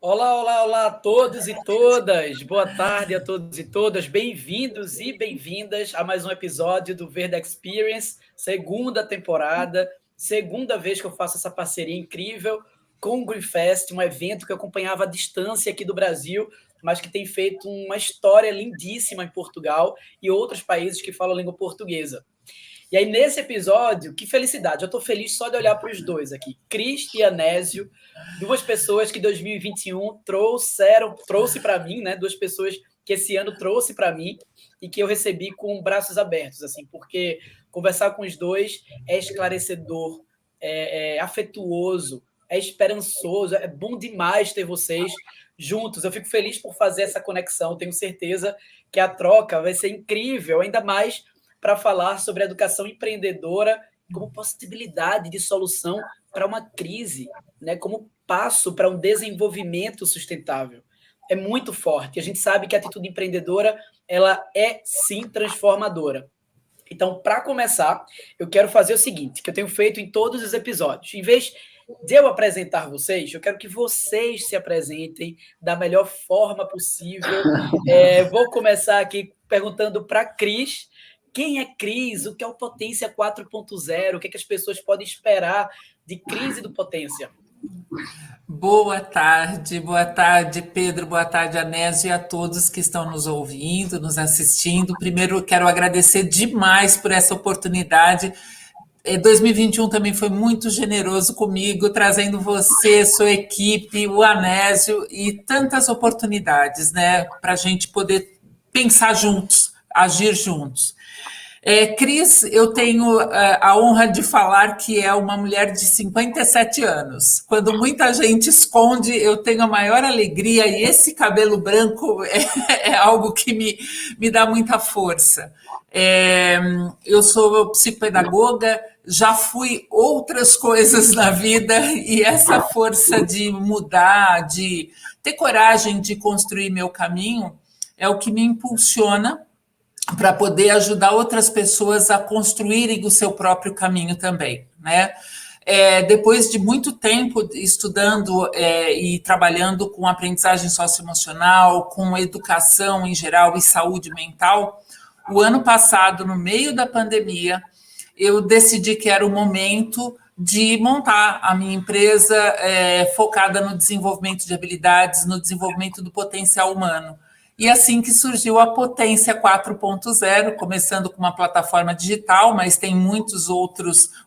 Olá, olá, olá a todos e todas. Boa tarde a todos e todas. Bem-vindos e bem-vindas a mais um episódio do Verde Experience, segunda temporada, segunda vez que eu faço essa parceria incrível com o Greenfest, um evento que eu acompanhava à distância aqui do Brasil, mas que tem feito uma história lindíssima em Portugal e outros países que falam língua portuguesa. E aí, nesse episódio, que felicidade! Eu estou feliz só de olhar para os dois aqui. Cris e Anésio, duas pessoas que 2021 trouxe para mim, né? Duas pessoas que esse ano trouxe para mim e que eu recebi com braços abertos, assim, porque conversar com os dois é esclarecedor, é afetuoso, é esperançoso, é bom demais ter vocês juntos. Eu fico feliz por fazer essa conexão, tenho certeza que a troca vai ser incrível, ainda mais para falar sobre a educação empreendedora como possibilidade de solução para uma crise, né, como passo para um desenvolvimento sustentável. É muito forte. A gente sabe que a atitude empreendedora ela é sim transformadora. Então, para começar, eu quero fazer o seguinte, que eu tenho feito em todos os episódios. Em vez de eu apresentar vocês, eu quero que vocês se apresentem da melhor forma possível. Vou começar aqui perguntando para a Cris. Quem é Cris? O que é o Potência 4.0? O que é que as pessoas podem esperar de Cris e do Potência? Boa tarde, Pedro, boa tarde, Anésio, e a todos que estão nos ouvindo, nos assistindo. Primeiro, quero agradecer demais por essa oportunidade. 2021 também foi muito generoso comigo, trazendo você, sua equipe, o Anésio e tantas oportunidades, né, para a gente poder pensar juntos, agir juntos. Cris, eu tenho a honra de falar que é uma mulher de 57 anos. Quando muita gente esconde, eu tenho a maior alegria e esse cabelo branco é algo que me dá muita força. Eu sou psicopedagoga, já fui outras coisas na vida e essa força de mudar, de ter coragem de construir meu caminho, é o que me impulsiona para poder ajudar outras pessoas a construírem o seu próprio caminho também, né? Depois de muito tempo estudando e trabalhando com aprendizagem socioemocional, com educação em geral e saúde mental, o ano passado, no meio da pandemia, eu decidi que era o momento de montar a minha empresa focada no desenvolvimento de habilidades, no desenvolvimento do potencial humano. E assim que surgiu a Potência 4.0, começando com uma plataforma digital, mas tem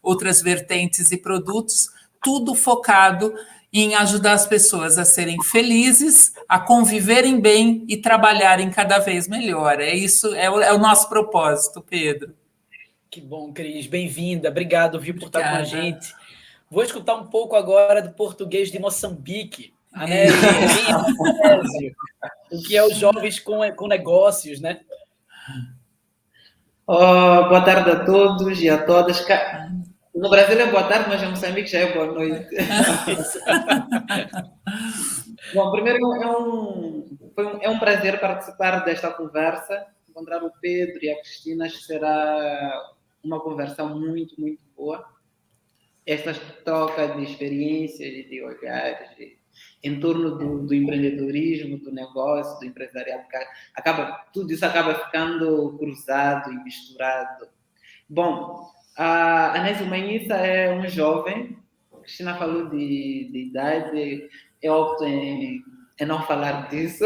outras vertentes e produtos, tudo focado em ajudar as pessoas a serem felizes, a conviverem bem e trabalharem cada vez melhor. Isso é o nosso propósito, Pedro. Que bom, Cris. Bem-vinda. Obrigado, viu, por estar com a Obrigada. gente. Vou escutar um pouco agora do português de Moçambique. Anésio, quem é Anésio? O que é os jovens com negócios, né? Boa tarde a todos e a todas. No Brasil é boa tarde, mas em Moçambique já é boa noite. Bom, primeiro é um prazer participar desta conversa. Encontrar o Pedro e a Cristina acho que será uma conversa muito, muito boa. Esta troca de experiências e de olhares em torno do empreendedorismo, do negócio, do empresariado, tudo isso acaba ficando cruzado e misturado. Bom, a Anésio Manhissa é um jovem, a Cristina falou de idade, eu opto em não falar disso.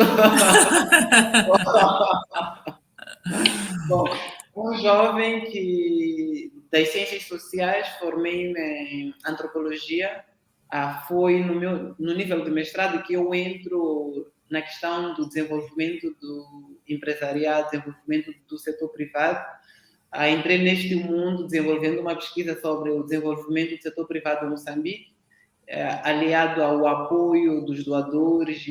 Bom, um jovem que das ciências sociais, formei-me em antropologia, foi no nível de mestrado que eu entro na questão do desenvolvimento do empresariado, desenvolvimento do setor privado. Entrei neste mundo desenvolvendo uma pesquisa sobre o desenvolvimento do setor privado em Moçambique, aliado ao apoio dos doadores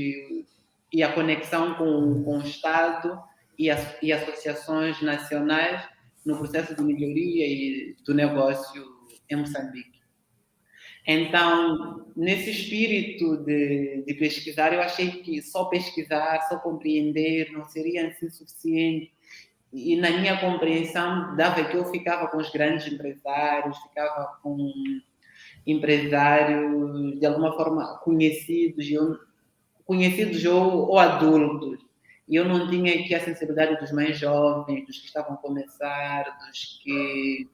e a conexão com o Estado e associações nacionais no processo de melhoria e do negócio em Moçambique. Então, nesse espírito de pesquisar, eu achei que só pesquisar, só compreender não seria assim suficiente. E na minha compreensão, dava que eu ficava com os grandes empresários, ficava com empresários, de alguma forma, conhecidos ou adultos. E eu não tinha aqui a sensibilidade dos mais jovens, dos que estavam a começar, dos que...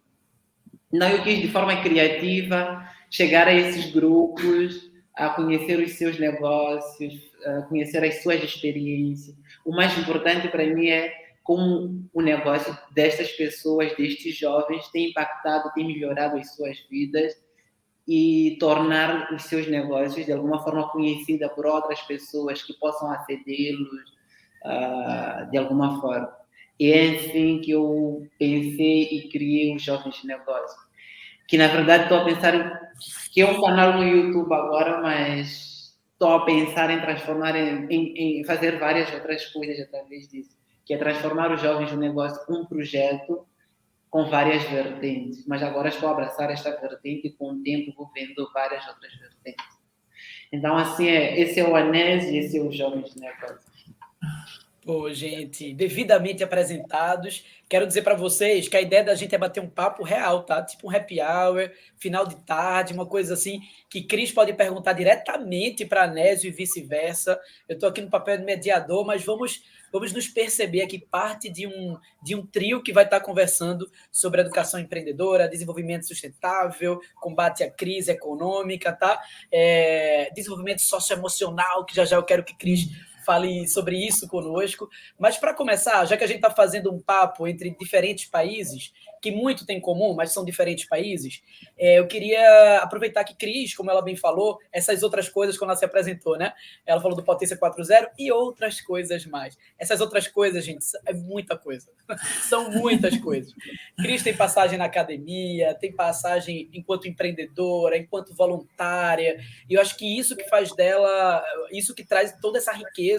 Não, eu quis, de forma criativa, chegar a esses grupos, a conhecer os seus negócios, a conhecer as suas experiências. O mais importante para mim é como o negócio destas pessoas, destes jovens, tem impactado, tem melhorado as suas vidas e tornar os seus negócios de alguma forma conhecida por outras pessoas que possam acedê-los de alguma forma. E é assim que eu pensei e criei os Jovens Negócios, que na verdade estou a pensar que é um canal no YouTube agora, mas estou a pensar em transformar, em fazer várias outras coisas através disso, que é transformar os jovens no negócio um projeto com várias vertentes, mas agora estou a abraçar esta vertente e com o tempo vou vendo várias outras vertentes. Então, assim, esse é o Anésio e esse é o Jovens Negócios. Pô, gente, devidamente apresentados. Quero dizer para vocês que a ideia da gente é bater um papo real, tá? Tipo um happy hour, final de tarde, uma coisa assim, que Cris pode perguntar diretamente para Anésio e vice-versa. Eu estou aqui no papel de mediador, mas vamos nos perceber aqui parte de um trio que vai estar conversando sobre educação empreendedora, desenvolvimento sustentável, combate à crise econômica, tá? Desenvolvimento socioemocional, que já eu quero que Cris fale sobre isso conosco. Mas, para começar, já que a gente está fazendo um papo entre diferentes países, que muito tem em comum, mas são diferentes países, eu queria aproveitar que Cris, como ela bem falou, essas outras coisas quando ela se apresentou, né? Ela falou do Potência 4.0 e outras coisas mais. Essas outras coisas, gente, é muita coisa. São muitas coisas. Cris tem passagem na academia, tem passagem enquanto empreendedora, enquanto voluntária, e eu acho que isso que faz dela, isso que traz toda essa riqueza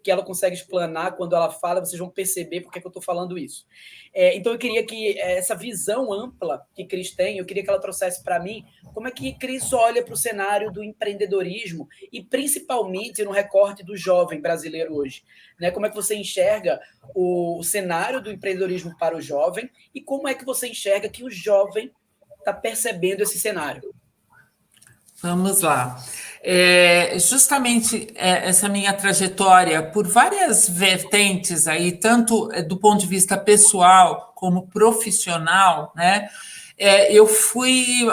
que ela consegue explanar quando ela fala, vocês vão perceber por que eu estou falando isso. Então, eu queria que essa visão ampla que Cris tem, eu queria que ela trouxesse para mim como é que Cris olha para o cenário do empreendedorismo e, principalmente, no recorte do jovem brasileiro hoje. Né? Como é que você enxerga o cenário do empreendedorismo para o jovem e como é que você enxerga que o jovem está percebendo esse cenário? Vamos lá. Justamente essa minha trajetória por várias vertentes aí, tanto do ponto de vista pessoal como profissional, né? Eu fui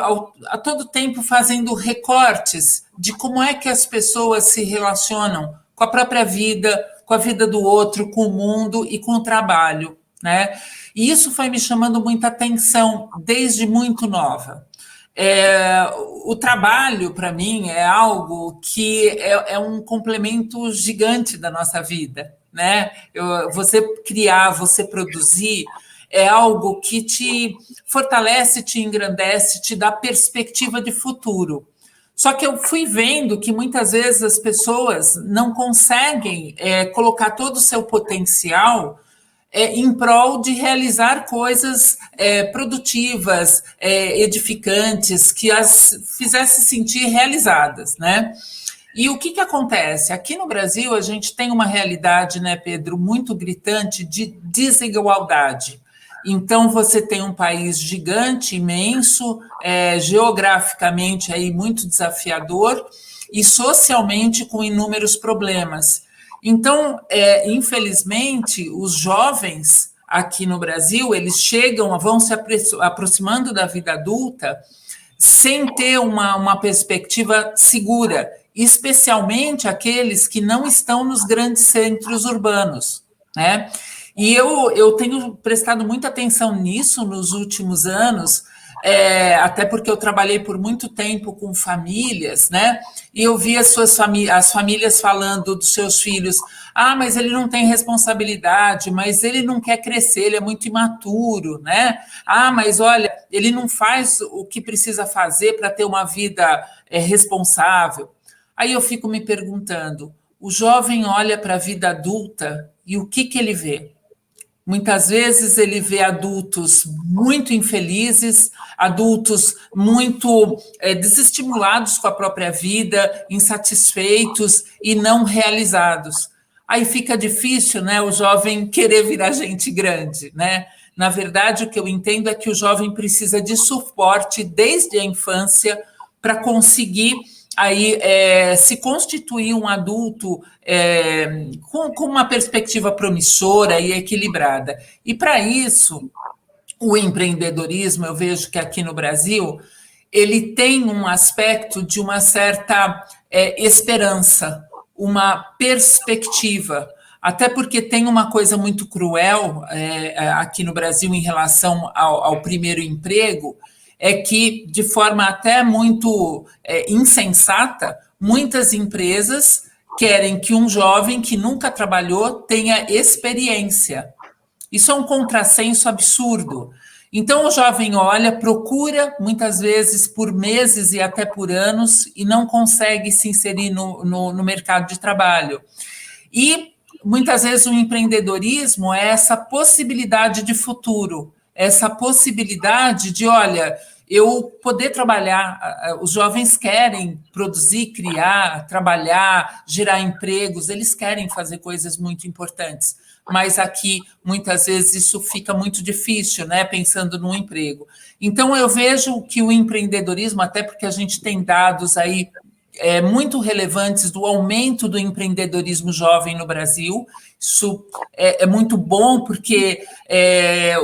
a todo tempo fazendo recortes de como é que as pessoas se relacionam com a própria vida, com a vida do outro, com o mundo e com o trabalho, né? E isso foi me chamando muita atenção desde muito nova. O trabalho, para mim, é algo que é um complemento gigante da nossa vida, né? Você criar, você produzir, é algo que te fortalece, te engrandece, te dá perspectiva de futuro. Só que eu fui vendo que muitas vezes as pessoas não conseguem colocar todo o seu potencial em prol de realizar coisas produtivas, edificantes, que as fizessem sentir realizadas, né? E o que acontece? Aqui no Brasil, a gente tem uma realidade, né, Pedro, muito gritante de desigualdade. Então, você tem um país gigante, imenso, geograficamente aí muito desafiador e socialmente com inúmeros problemas. Então, infelizmente, os jovens aqui no Brasil, eles vão se aproximando da vida adulta sem ter uma perspectiva segura, especialmente aqueles que não estão nos grandes centros urbanos, né? E eu tenho prestado muita atenção nisso nos últimos anos, até porque eu trabalhei por muito tempo com famílias, né? E eu vi as famílias falando dos seus filhos: mas ele não tem responsabilidade, mas ele não quer crescer, ele é muito imaturo, né? Mas olha, ele não faz o que precisa fazer para ter uma vida responsável. Aí eu fico me perguntando, o jovem olha para a vida adulta e o que ele vê? Muitas vezes ele vê adultos muito infelizes, adultos muito desestimulados com a própria vida, insatisfeitos e não realizados. Aí fica difícil, né, o jovem querer virar gente grande, né? Na verdade, o que eu entendo é que o jovem precisa de suporte desde a infância para conseguir aí se constituir um adulto com uma perspectiva promissora e equilibrada. E para isso, o empreendedorismo, eu vejo que aqui no Brasil, ele tem um aspecto de uma certa esperança, uma perspectiva, até porque tem uma coisa muito cruel aqui no Brasil em relação ao primeiro emprego, é que, de forma até muito insensata, muitas empresas querem que um jovem que nunca trabalhou tenha experiência. Isso é um contrassenso absurdo. Então, o jovem olha, procura, muitas vezes por meses e até por anos, e não consegue se inserir no mercado de trabalho. E, muitas vezes, o empreendedorismo é essa possibilidade de futuro, essa possibilidade de, olha, eu poder trabalhar, os jovens querem produzir, criar, trabalhar, gerar empregos, eles querem fazer coisas muito importantes, mas aqui, muitas vezes, isso fica muito difícil, né, pensando no emprego. Então, eu vejo que o empreendedorismo, até porque a gente tem dados aí muito relevantes do aumento do empreendedorismo jovem no Brasil. Isso é muito bom, porque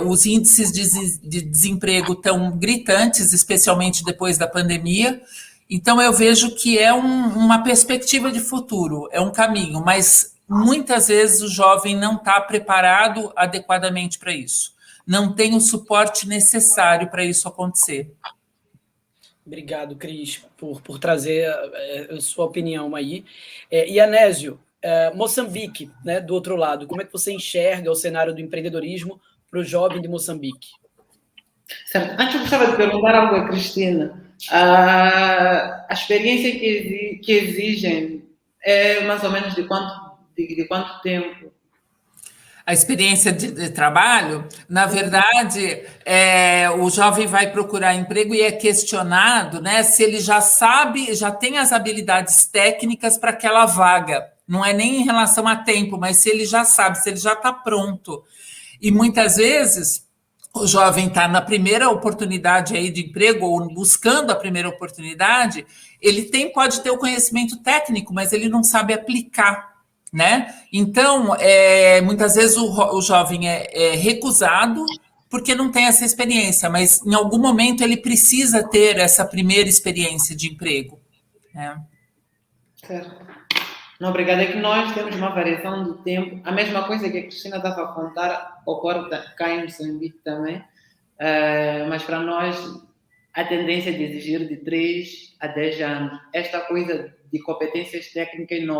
os índices de desemprego estão gritantes, especialmente depois da pandemia. Então, eu vejo que é uma perspectiva de futuro, é um caminho, mas muitas vezes o jovem não está preparado adequadamente para isso, não tem o suporte necessário para isso acontecer. Obrigado, Cris, por trazer a sua opinião aí. E, Anésio, Moçambique, né, do outro lado, como é que você enxerga o cenário do empreendedorismo para o jovem de Moçambique? Certo. Antes eu gostava de perguntar algo a Cristina. A experiência que exigem é mais ou menos de quanto tempo? A experiência de trabalho, na verdade, o jovem vai procurar emprego e é questionado, né, se ele já sabe, já tem as habilidades técnicas para aquela vaga. Não é nem em relação a tempo, mas se ele já sabe, se ele já está pronto. E muitas vezes o jovem está na primeira oportunidade aí de emprego ou buscando a primeira oportunidade, ele pode ter o conhecimento técnico, mas ele não sabe aplicar. Né? Então, muitas vezes o jovem é recusado porque não tem essa experiência, mas em algum momento ele precisa ter essa primeira experiência de emprego. Né? Certo. Não, obrigada. É que nós temos uma variação do tempo. A mesma coisa que a Cristina estava a contar ocorre cá em Moçambique também, mas para nós a tendência de exigir de 3 a 10 anos. Esta coisa de competências técnicas não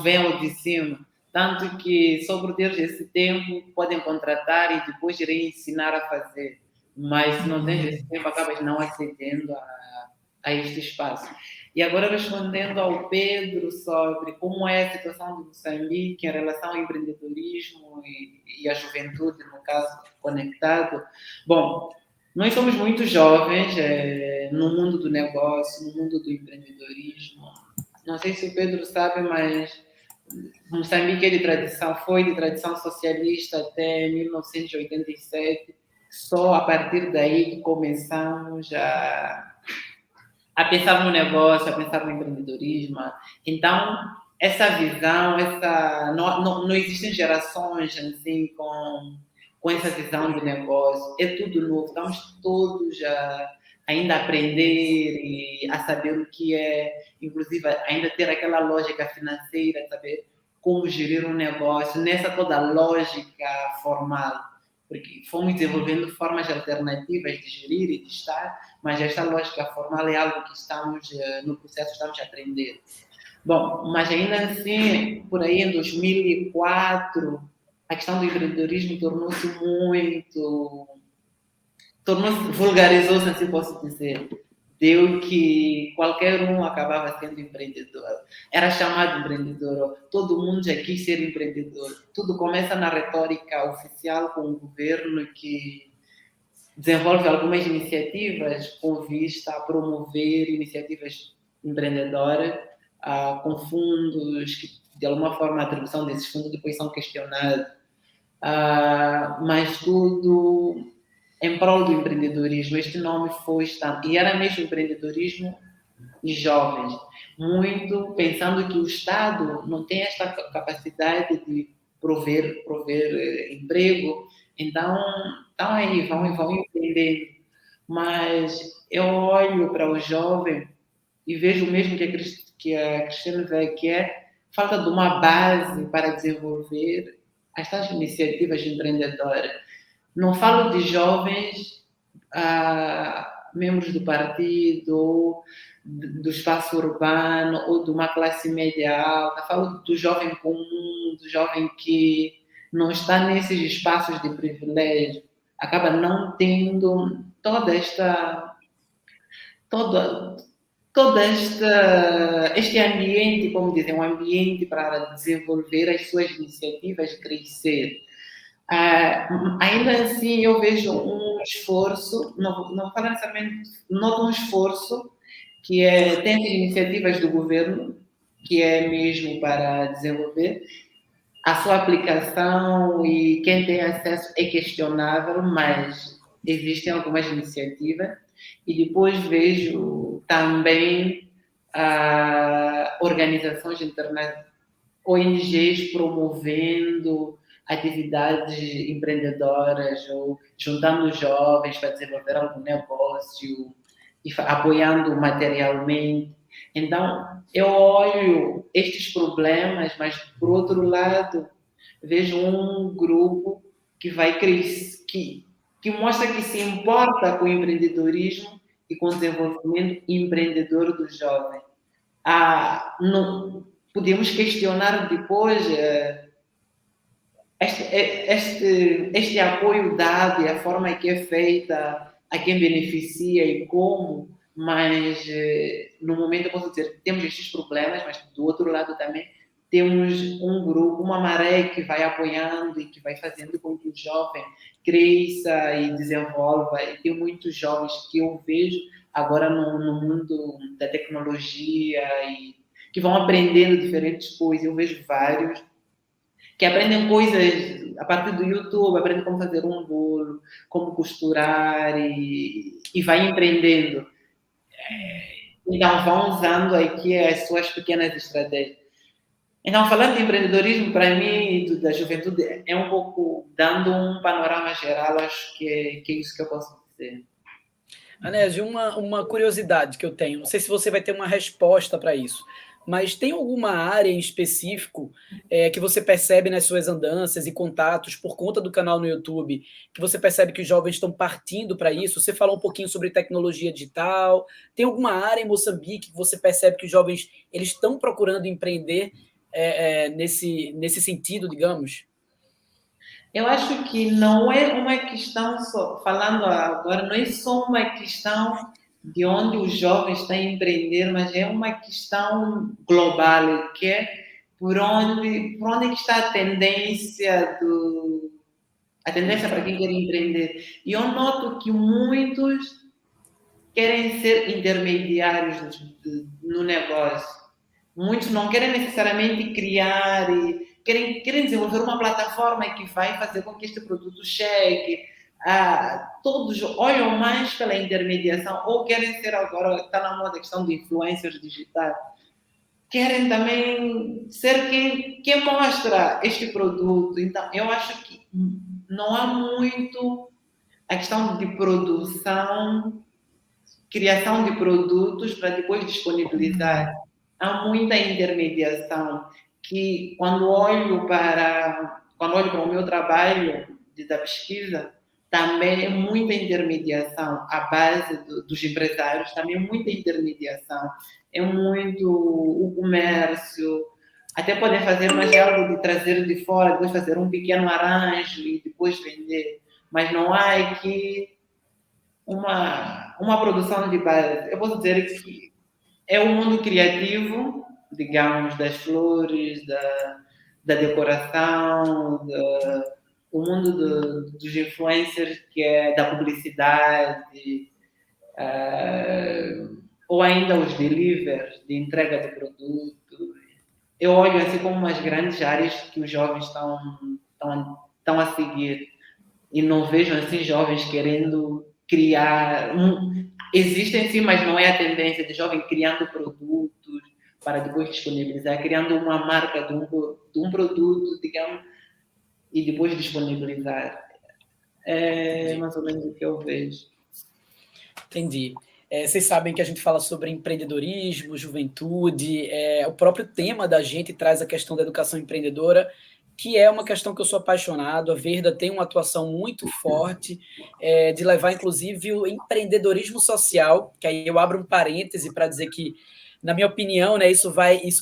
vem ao de cima. Tanto que, sobre ter esse tempo, podem contratar e depois irem ensinar a fazer. Mas se não tens esse tempo, acabas não acedendo a este espaço. E agora, respondendo ao Pedro sobre como é a situação de Moçambique em relação ao empreendedorismo e à juventude, no caso, conectado. Bom, nós somos muito jovens no mundo do negócio, no mundo do empreendedorismo. Não sei se o Pedro sabe, mas Moçambique foi de tradição socialista até 1987. Só a partir daí que começamos a pensar no negócio, a pensar no empreendedorismo. Então, essa visão, não existem gerações assim com essa visão de negócio. É tudo novo. Estamos todos ainda a aprender e a saber o que é, inclusive ainda ter aquela lógica financeira, saber como gerir um negócio, nessa toda lógica formal, porque fomos desenvolvendo formas alternativas de gerir e de estar, mas esta lógica formal é algo que estamos no processo, estamos a aprender. Bom, mas ainda assim, por aí em 2004, a questão do empreendedorismo vulgarizou-se, assim posso dizer. Deu que qualquer um acabava sendo empreendedor. Era chamado empreendedor. Todo mundo já quis ser empreendedor. Tudo começa na retórica oficial com o governo que desenvolve algumas iniciativas com vista a promover iniciativas empreendedoras, com fundos que, de alguma forma, a atribuição desses fundos depois são questionados. Mas tudo em prol do empreendedorismo. Este nome foi estando, e era mesmo empreendedorismo e jovens, muito pensando que o Estado não tem esta capacidade de prover emprego, então estão aí, vão empreender. Mas eu olho para o jovem e vejo o mesmo que a Cristiane vê, que é falta de uma base para desenvolver estas iniciativas empreendedoras. Não falo de jovens membros do partido, ou do espaço urbano, ou de uma classe média alta. Falo do jovem comum, do jovem que não está nesses espaços de privilégio. Acaba não tendo todo, este ambiente, como dizem, um ambiente para desenvolver as suas iniciativas, crescer. Ainda assim, eu vejo um esforço, não falo necessariamente, noto um esforço que tem iniciativas do governo, que é mesmo para desenvolver, a sua aplicação e quem tem acesso é questionável, mas existem algumas iniciativas. E depois vejo também organizações internacionais, ONGs promovendo atividades empreendedoras ou juntando jovens para desenvolver algum negócio e apoiando materialmente. Então, eu olho estes problemas, mas, por outro lado, vejo um grupo que vai crescer, que mostra que se importa com o empreendedorismo e com o desenvolvimento empreendedor do jovem. Não, podemos questionar depois este apoio dado e a forma que é feita, a quem beneficia e como, mas no momento eu posso dizer que temos estes problemas, mas do outro lado também temos um grupo, uma maré que vai apoiando e que vai fazendo com que o jovem cresça e desenvolva. E tem muitos jovens que eu vejo agora no mundo da tecnologia e que vão aprendendo diferentes coisas. Eu vejo vários que aprendem coisas a partir do YouTube, aprendem como fazer um bolo, como costurar e vai empreendendo. Então, vão usando aqui as suas pequenas estratégias. Então, falando de empreendedorismo, para mim, da juventude, é um pouco dando um panorama geral, acho que é isso que eu posso dizer. Anésio, uma curiosidade que eu tenho, não sei se você vai ter uma resposta para isso, mas tem alguma área em específico que você percebe nas suas andanças e contatos por conta do canal no YouTube, que você percebe que os jovens estão partindo para isso? Você falou um pouquinho sobre tecnologia digital. Tem alguma área em Moçambique que você percebe que os jovens eles estão procurando empreender nesse sentido, digamos? Eu acho que não é uma questão só, falando agora, não é só uma questão de onde os jovens estão a empreender, mas é uma questão global, que é por onde que está a tendência para quem quer empreender. E eu noto que muitos querem ser intermediários no negócio. Muitos não querem necessariamente criar e querem desenvolver uma plataforma que vai fazer com que este produto chegue. Todos olham mais pela intermediação ou querem ser agora, está na moda a questão de influencers digitais. Querem também ser quem mostra este produto. Então, eu acho que não há muito a questão de produção, criação de produtos para depois disponibilizar. Há muita intermediação que quando olho para o meu trabalho da pesquisa, também é muita intermediação. A base dos empresários também é muita intermediação. É muito o comércio. Até podem fazer, mas é algo de trazer de fora, depois fazer um pequeno arranjo e depois vender. Mas não há aqui uma produção de base. Eu posso dizer que é um mundo criativo, digamos, das flores, da decoração, o mundo dos influencers, que é da publicidade, ou ainda os delivers, de entrega de produto. Eu olho assim como umas grandes áreas que os jovens estão a seguir. e não vejo assim jovens querendo criar. Existem sim, mas não é a tendência de jovem criando produtos para depois disponibilizar, criando uma marca de um produto, digamos, e depois disponibilizar. É mais ou menos o que eu vejo. Entendi. Vocês sabem que a gente fala sobre empreendedorismo, juventude, o próprio tema da gente traz a questão da educação empreendedora, que é uma questão que eu sou apaixonado. A Verda tem uma atuação muito forte de levar, inclusive, o empreendedorismo social, que aí eu abro um parêntese para dizer que, na minha opinião, né, isso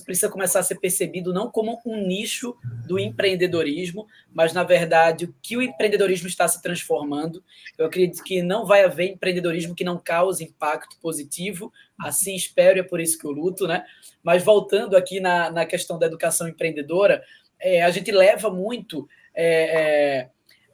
precisa começar a ser percebido não como um nicho do empreendedorismo, mas, na verdade, o que o empreendedorismo está se transformando. Eu acredito que não vai haver empreendedorismo que não cause impacto positivo, assim espero, e é por isso que eu luto, né? Mas voltando aqui na questão da educação empreendedora, a gente leva muito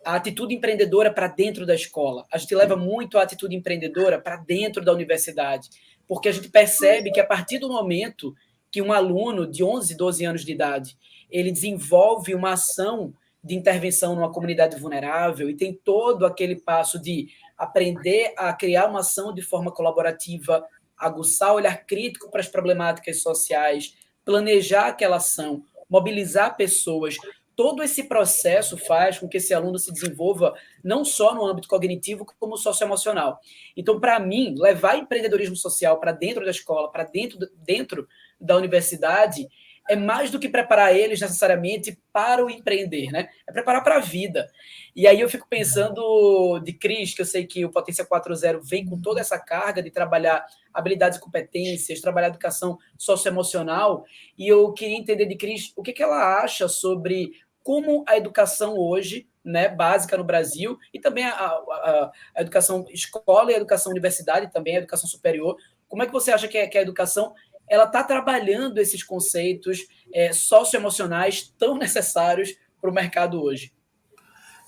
a atitude empreendedora para dentro da escola, a gente leva muito a atitude empreendedora para dentro da universidade, porque a gente percebe que a partir do momento que um aluno de 11, 12 anos de idade, ele desenvolve uma ação de intervenção numa comunidade vulnerável e tem todo aquele passo de aprender a criar uma ação de forma colaborativa, aguçar o olhar crítico para as problemáticas sociais, planejar aquela ação, mobilizar pessoas. Todo esse processo faz com que esse aluno se desenvolva não só no âmbito cognitivo, como socioemocional. Então, para mim, levar empreendedorismo social para dentro da escola, para dentro da universidade, é mais do que preparar eles necessariamente para o empreender, né? É preparar para a vida. E aí eu fico pensando de Cris, que eu sei que o Potência 4.0 vem com toda essa carga de trabalhar habilidades e competências, trabalhar educação socioemocional, e eu queria entender de Cris o que ela acha sobre como a educação hoje, né, básica no Brasil, e também a educação escola e a educação universidade, também a educação superior, como é que você acha que a educação ela está trabalhando esses conceitos socioemocionais tão necessários para o mercado hoje?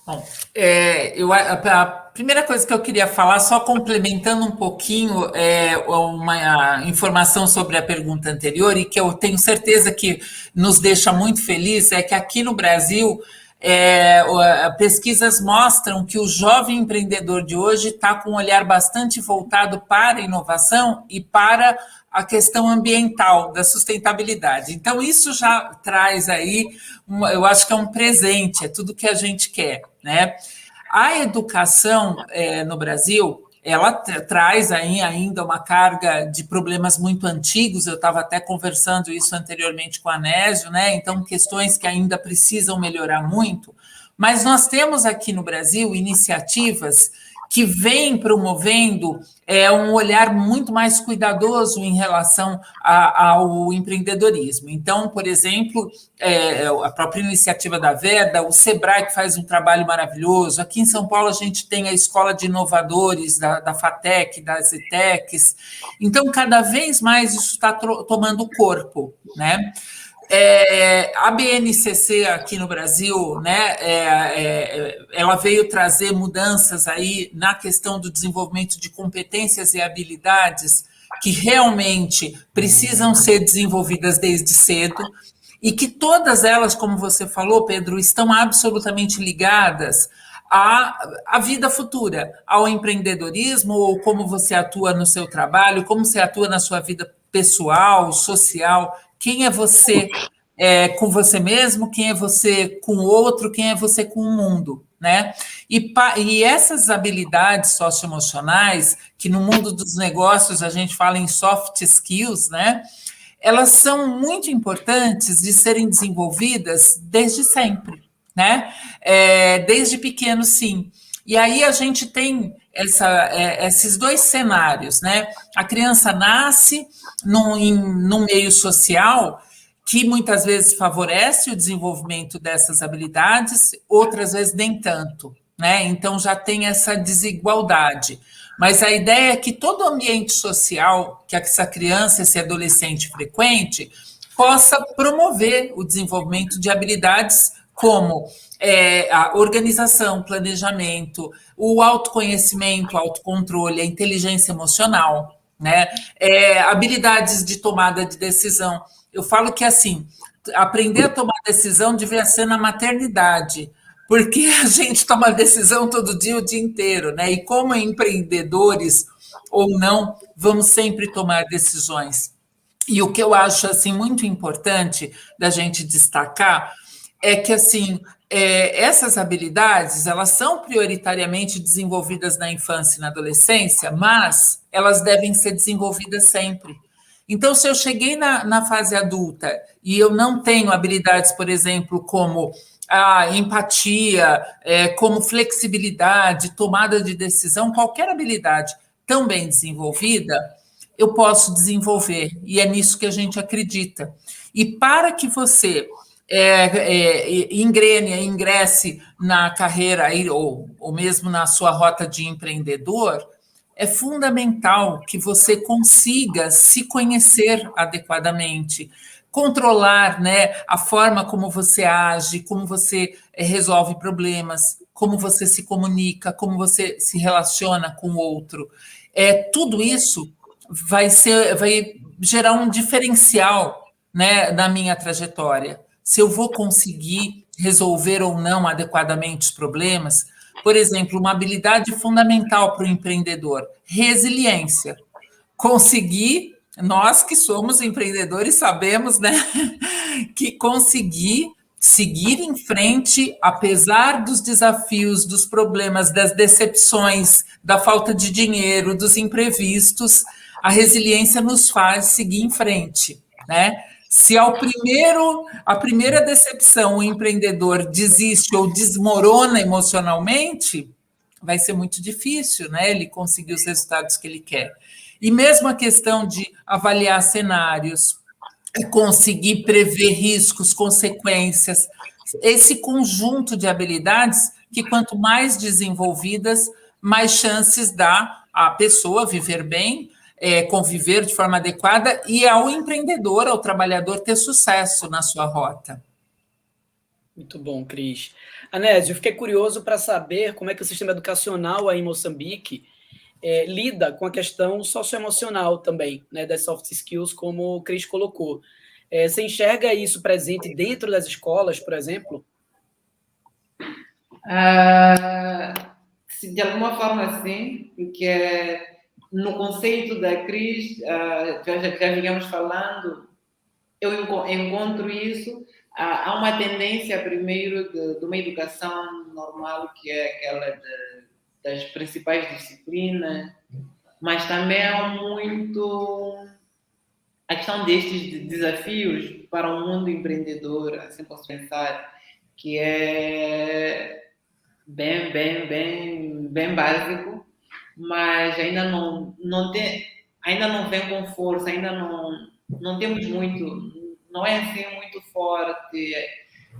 Bom, a primeira coisa que eu queria falar, só complementando um pouquinho uma informação sobre a pergunta anterior, e que eu tenho certeza que nos deixa muito feliz, é que aqui no Brasil pesquisas mostram que o jovem empreendedor de hoje está com um olhar bastante voltado para a inovação e para a questão ambiental, da sustentabilidade. Então, isso já traz aí, eu acho que é um presente, é tudo que a gente quer, né? A educação no Brasil, ela traz aí ainda uma carga de problemas muito antigos, eu estava até conversando isso anteriormente com a Anésio, né? Então, questões que ainda precisam melhorar muito, mas nós temos aqui no Brasil iniciativas que vêm promovendo um olhar muito mais cuidadoso em relação ao empreendedorismo. Então, por exemplo, a própria iniciativa da Verda, o Sebrae, que faz um trabalho maravilhoso. Aqui em São Paulo, a gente tem a Escola de Inovadores da FATEC, das ETECs. Então, cada vez mais isso está tomando corpo, né? A BNCC aqui no Brasil, né, ela veio trazer mudanças aí na questão do desenvolvimento de competências e habilidades que realmente precisam ser desenvolvidas desde cedo e que todas elas, como você falou, Pedro, estão absolutamente ligadas à vida futura, ao empreendedorismo, ou como você atua no seu trabalho, como você atua na sua vida pessoal, social. Quem é você com você mesmo, quem é você com o outro, quem é você com o mundo, né? E essas habilidades socioemocionais, que no mundo dos negócios a gente fala em soft skills, né? Elas são muito importantes de serem desenvolvidas desde sempre, né? Desde pequeno, sim. E aí a gente tem esses dois cenários, né? A criança nasce num meio social que muitas vezes favorece o desenvolvimento dessas habilidades, outras vezes nem tanto, né? Então já tem essa desigualdade. Mas a ideia é que todo ambiente social que essa criança, esse adolescente frequente, possa promover o desenvolvimento de habilidades como a organização, planejamento, o autoconhecimento, autocontrole, a inteligência emocional, né? Habilidades de tomada de decisão. Eu falo que, assim, aprender a tomar decisão devia ser na maternidade, porque a gente toma decisão todo dia, o dia inteiro, né? E como empreendedores ou não, vamos sempre tomar decisões. E o que eu acho assim muito importante da gente destacar é que assim essas habilidades elas são prioritariamente desenvolvidas na infância e na adolescência, mas elas devem ser desenvolvidas sempre. Então, se eu cheguei na fase adulta e eu não tenho habilidades, por exemplo, como a empatia, como flexibilidade, tomada de decisão, qualquer habilidade tão bem desenvolvida, eu posso desenvolver, e é nisso que a gente acredita. E para que você ingresse na carreira aí, ou mesmo na sua rota de empreendedor, é fundamental que você consiga se conhecer adequadamente, controlar, né, a forma como você age, como você resolve problemas, como você se comunica, como você se relaciona com o outro. Tudo isso vai gerar um diferencial, né, na minha trajetória. Se eu vou conseguir resolver ou não adequadamente os problemas. Por exemplo, uma habilidade fundamental para o empreendedor, resiliência. Conseguir, nós que somos empreendedores sabemos, né, que conseguir seguir em frente, apesar dos desafios, dos problemas, das decepções, da falta de dinheiro, dos imprevistos, a resiliência nos faz seguir em frente, né? Se a primeira decepção o empreendedor desiste ou desmorona emocionalmente, vai ser muito difícil, né, ele conseguir os resultados que ele quer. E mesmo a questão de avaliar cenários, conseguir prever riscos, consequências, esse conjunto de habilidades que quanto mais desenvolvidas, mais chances dá a pessoa viver bem, conviver de forma adequada e ao empreendedor, ao trabalhador ter sucesso na sua rota. Muito bom, Cris. Anésio, eu fiquei curioso para saber como é que o sistema educacional aí em Moçambique lida com a questão socioemocional também, né, das soft skills, como o Cris colocou. Você enxerga isso presente dentro das escolas, por exemplo? De alguma forma, sim, porque no conceito da Cris, já vínhamos falando, eu encontro isso. Há uma tendência, primeiro, de uma educação normal, que é aquela das principais disciplinas, mas também há muito a questão destes desafios para o mundo empreendedor, assim posso pensar, que é bem básico, mas ainda não vem com força, ainda não temos muito, não é assim muito forte.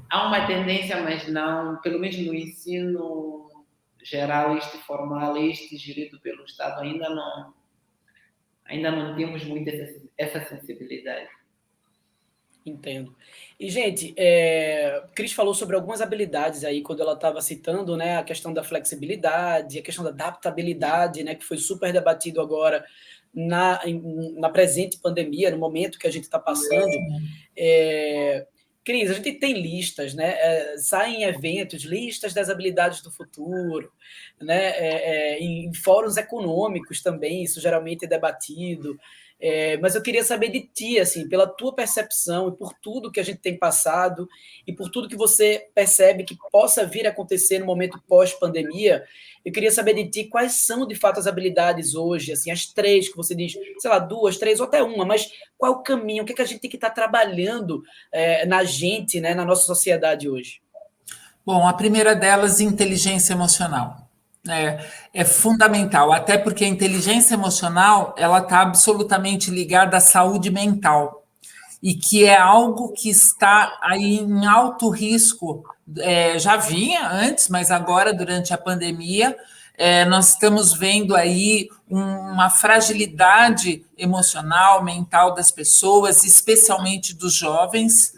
Há uma tendência, mas não, pelo menos no ensino geral, formal, gerido pelo Estado, ainda não temos muito essa sensibilidade. Entendo. E, gente, Cris falou sobre algumas habilidades aí, quando ela estava citando, né, a questão da flexibilidade, a questão da adaptabilidade, né, que foi super debatido agora na presente pandemia, no momento que a gente está passando. Cris, a gente tem listas, né? Saem eventos, listas das habilidades do futuro, né? Em fóruns econômicos também, isso geralmente é debatido. Mas eu queria saber de ti, assim, pela tua percepção e por tudo que a gente tem passado e por tudo que você percebe que possa vir a acontecer no momento pós-pandemia, eu queria saber de ti quais são, de fato, as habilidades hoje, assim, as 3 que você diz, sei lá, 2, 3 ou até uma, mas qual é o caminho, o que é que a gente tem que estar trabalhando na gente, né, na nossa sociedade hoje? Bom, a primeira delas, inteligência emocional. É fundamental, até porque a inteligência emocional ela está absolutamente ligada à saúde mental e que é algo que está aí em alto risco, já vinha antes, mas agora durante a pandemia nós estamos vendo aí uma fragilidade emocional, mental das pessoas, especialmente dos jovens.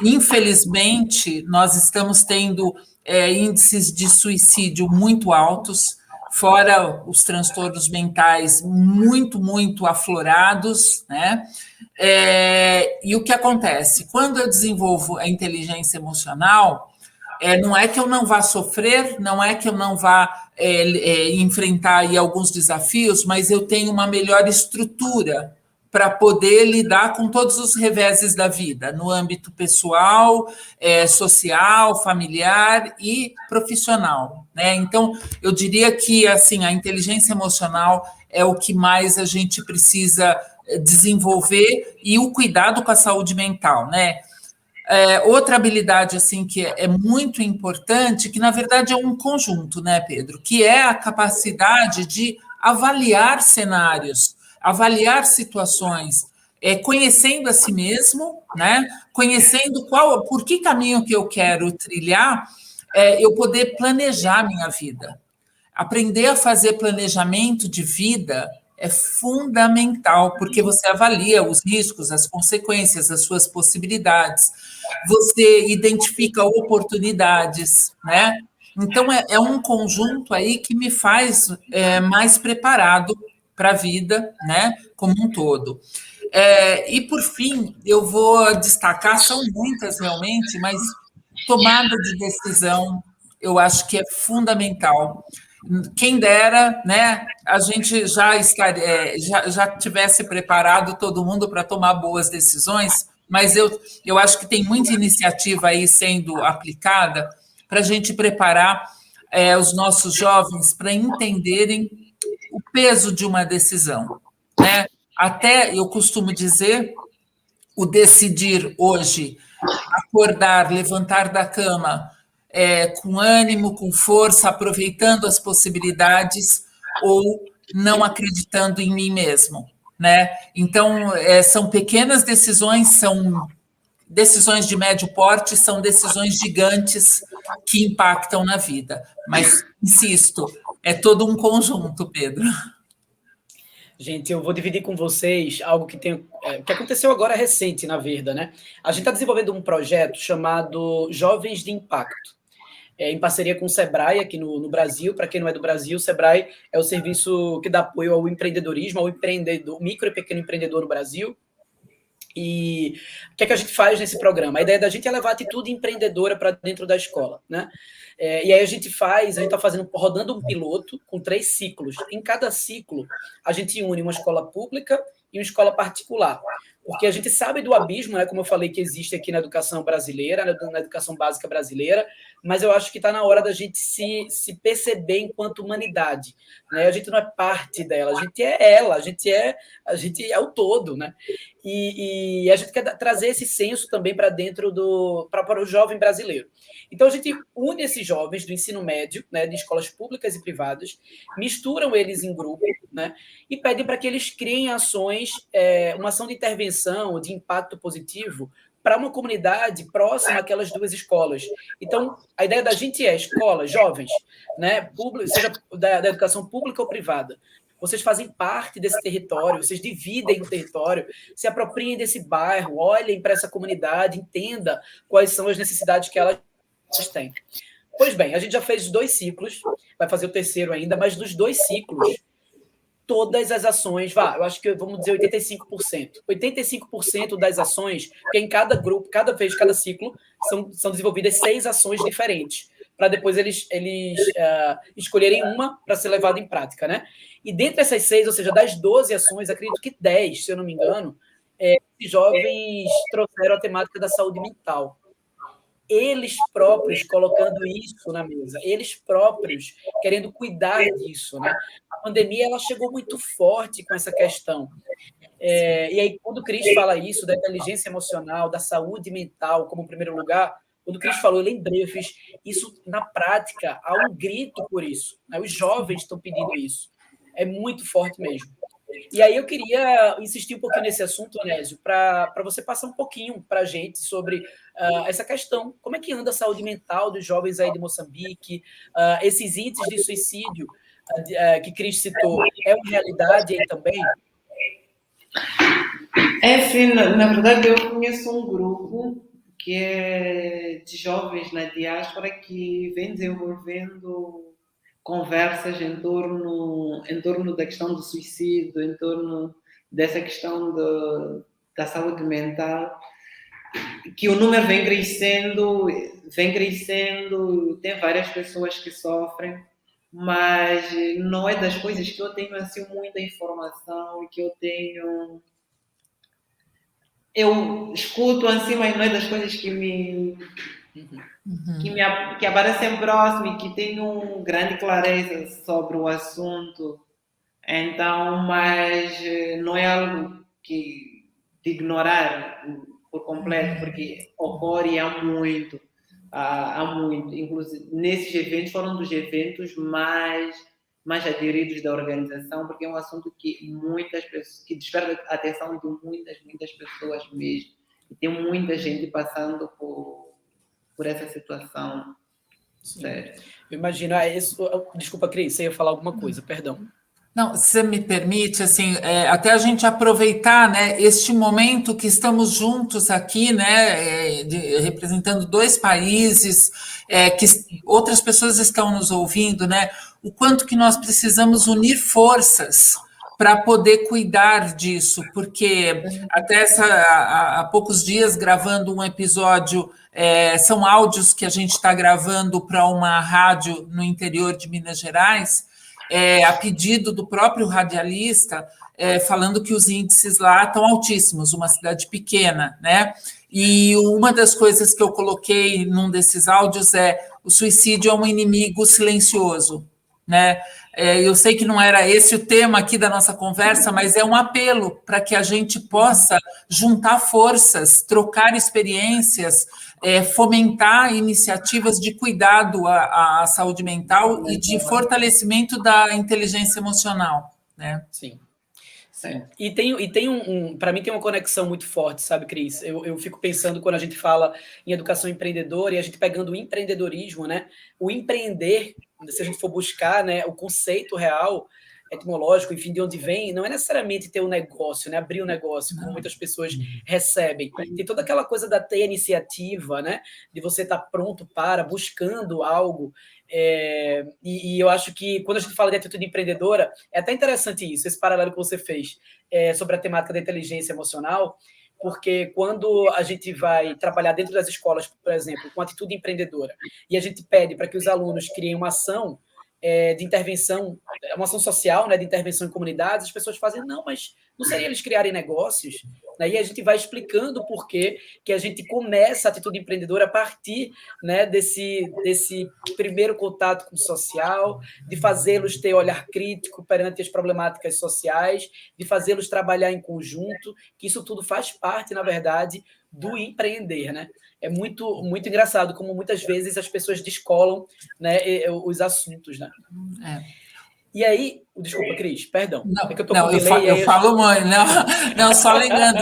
Infelizmente, nós estamos tendo índices de suicídio muito altos, fora os transtornos mentais muito aflorados, né? E o que acontece? Quando eu desenvolvo a inteligência emocional, Não é que eu não vá sofrer, não é que eu não vá enfrentar aí alguns desafios, mas eu tenho uma melhor estrutura para poder lidar com todos os reveses da vida, no âmbito pessoal, social, familiar e profissional, né? Então, eu diria que assim, a inteligência emocional é o que mais a gente precisa desenvolver, e o cuidado com a saúde mental, né? Outra habilidade assim que é muito importante, que na verdade é um conjunto, né, Pedro? Que é a capacidade de avaliar cenários, avaliar situações, conhecendo a si mesmo, né? Conhecendo por que caminho que eu quero trilhar, eu poder planejar minha vida. Aprender a fazer planejamento de vida é fundamental, porque você avalia os riscos, as consequências, as suas possibilidades, você identifica oportunidades, né? Então, é um conjunto aí que me faz mais preparado para a vida, né, como um todo. E, por fim, eu vou destacar, são muitas realmente, mas tomada de decisão, eu acho que é fundamental. Quem dera, né, a gente já tivesse preparado todo mundo para tomar boas decisões, mas eu acho que tem muita iniciativa aí sendo aplicada para a gente preparar os nossos jovens para entenderem o peso de uma decisão, né? Até eu costumo dizer, o decidir hoje, acordar, levantar da cama, com ânimo, com força, aproveitando as possibilidades, ou não acreditando em mim mesmo, né? Então, são pequenas decisões, são decisões de médio porte, são decisões gigantes que impactam na vida. Mas, insisto, é todo um conjunto, Pedro. Gente, eu vou dividir com vocês algo que aconteceu agora recente, na Verda, né? A gente está desenvolvendo um projeto chamado Jovens de Impacto, em parceria com o Sebrae aqui no Brasil. Para quem não é do Brasil, o Sebrae é o serviço que dá apoio ao empreendedorismo, ao empreendedor, micro e pequeno empreendedor no Brasil. E o que é que a gente faz nesse programa? A ideia da gente é levar a atitude empreendedora para dentro da escola, né? E aí a gente está rodando um piloto com 3 ciclos. Em cada ciclo, a gente une uma escola pública e uma escola particular. Porque a gente sabe do abismo, né, como eu falei, que existe aqui na educação brasileira, na educação básica brasileira, mas eu acho que está na hora da gente se perceber enquanto humanidade, né? A gente não é parte dela, a gente é ela, a gente é o todo, né? E a gente quer trazer esse senso também para dentro para o jovem brasileiro. Então a gente une esses jovens do ensino médio, né, de escolas públicas e privadas, misturam eles em grupo, né, e pedem para que eles criem ações, uma ação de intervenção, de impacto positivo para uma comunidade próxima àquelas 2 escolas. Então, a ideia da gente é escola, jovens, né, seja da educação pública ou privada. Vocês fazem parte desse território, vocês dividem o território, se apropriem desse bairro, olhem para essa comunidade, entenda quais são as necessidades que elas têm. Pois bem, a gente já fez 2 ciclos, vai fazer o terceiro ainda, mas dos 2 ciclos, todas as ações, eu acho que vamos dizer 85%. 85% das ações, porque em cada grupo, cada ciclo, são desenvolvidas 6 ações diferentes, para depois eles escolherem uma para ser levada em prática, né? E dentre essas 6, ou seja, das 12 ações, acredito que 10, se eu não me engano, os jovens trouxeram a temática da saúde mental. Eles próprios colocando isso na mesa, eles próprios querendo cuidar disso, né? A pandemia ela chegou muito forte com essa questão. E aí, quando o Cris fala isso, da inteligência emocional, da saúde mental como primeiro lugar, quando o Cris falou, eu lembrei, eu fiz isso na prática, há um grito por isso, né? Os jovens estão pedindo isso. É muito forte mesmo. E aí eu queria insistir um pouquinho nesse assunto, Onésio, para você passar um pouquinho para a gente sobre essa questão. Como é que anda a saúde mental dos jovens aí de Moçambique? Esses índices de suicídio que Cris citou, é uma realidade aí também? Sim, na verdade eu conheço um grupo que é de jovens na diáspora que vem desenvolvendo conversas em torno da questão do suicídio, em torno dessa questão da saúde mental. que o número vem crescendo, tem várias pessoas que sofrem, mas não é das coisas que eu tenho assim muita informação e que eu escuto assim, mas não é das coisas que aparecem próximo e que tenho grande clareza sobre o assunto. Então, mas não é algo de ignorar por completo, porque ocorre há muito. Há muito. Inclusive, nesses eventos foram dos eventos mais aderidos da organização, porque é um assunto que muitas pessoas, que desperta a atenção de muitas pessoas mesmo. E tem muita gente passando por essa situação. Certo. Eu imagino, desculpa, Cris, você ia falar alguma coisa, perdão. Não, se você me permite, assim, até a gente aproveitar, né, este momento que estamos juntos aqui, né, representando 2 países, que outras pessoas estão nos ouvindo, né, o quanto que nós precisamos unir forças para poder cuidar disso, porque até há poucos dias gravando um episódio, são áudios que a gente está gravando para uma rádio no interior de Minas Gerais, a pedido do próprio radialista, falando que os índices lá estão altíssimos, uma cidade pequena, né? E uma das coisas que eu coloquei num desses áudios o suicídio é um inimigo silencioso, né? Eu sei que não era esse o tema aqui da nossa conversa, mas é um apelo para que a gente possa juntar forças, trocar experiências, fomentar iniciativas de cuidado à saúde mental e de fortalecimento da inteligência emocional, né? Sim. Sim. E tem para mim tem uma conexão muito forte, sabe, Cris? Eu fico pensando quando a gente fala em educação empreendedora e a gente pegando o empreendedorismo, né? O empreender, se a gente for buscar, né, o conceito real, etimológico, enfim, de onde vem, não é necessariamente ter um negócio, né? Abrir um negócio, como muitas pessoas recebem. Tem toda aquela coisa da ter iniciativa, né? De você estar pronto buscando algo. E eu acho que quando a gente fala de atitude empreendedora, é até interessante isso, esse paralelo que você fez sobre a temática da inteligência emocional, porque quando a gente vai trabalhar dentro das escolas, por exemplo, com atitude empreendedora, e a gente pede para que os alunos criem uma ação de intervenção, uma ação social, né, de intervenção em comunidades, as pessoas fazem, não, mas não seria eles criarem negócios? Né? E a gente vai explicando por que a gente começa a atitude empreendedora a partir, né, desse primeiro contato com o social, de fazê-los ter olhar crítico perante as problemáticas sociais, de fazê-los trabalhar em conjunto, que isso tudo faz parte, na verdade, do empreender, né? É muito, muito engraçado como muitas vezes as pessoas descolam, né, os assuntos, né? E aí, desculpa, Cris, perdão. Não, que eu tô com delay, eu falo muito. Não, só lembrando,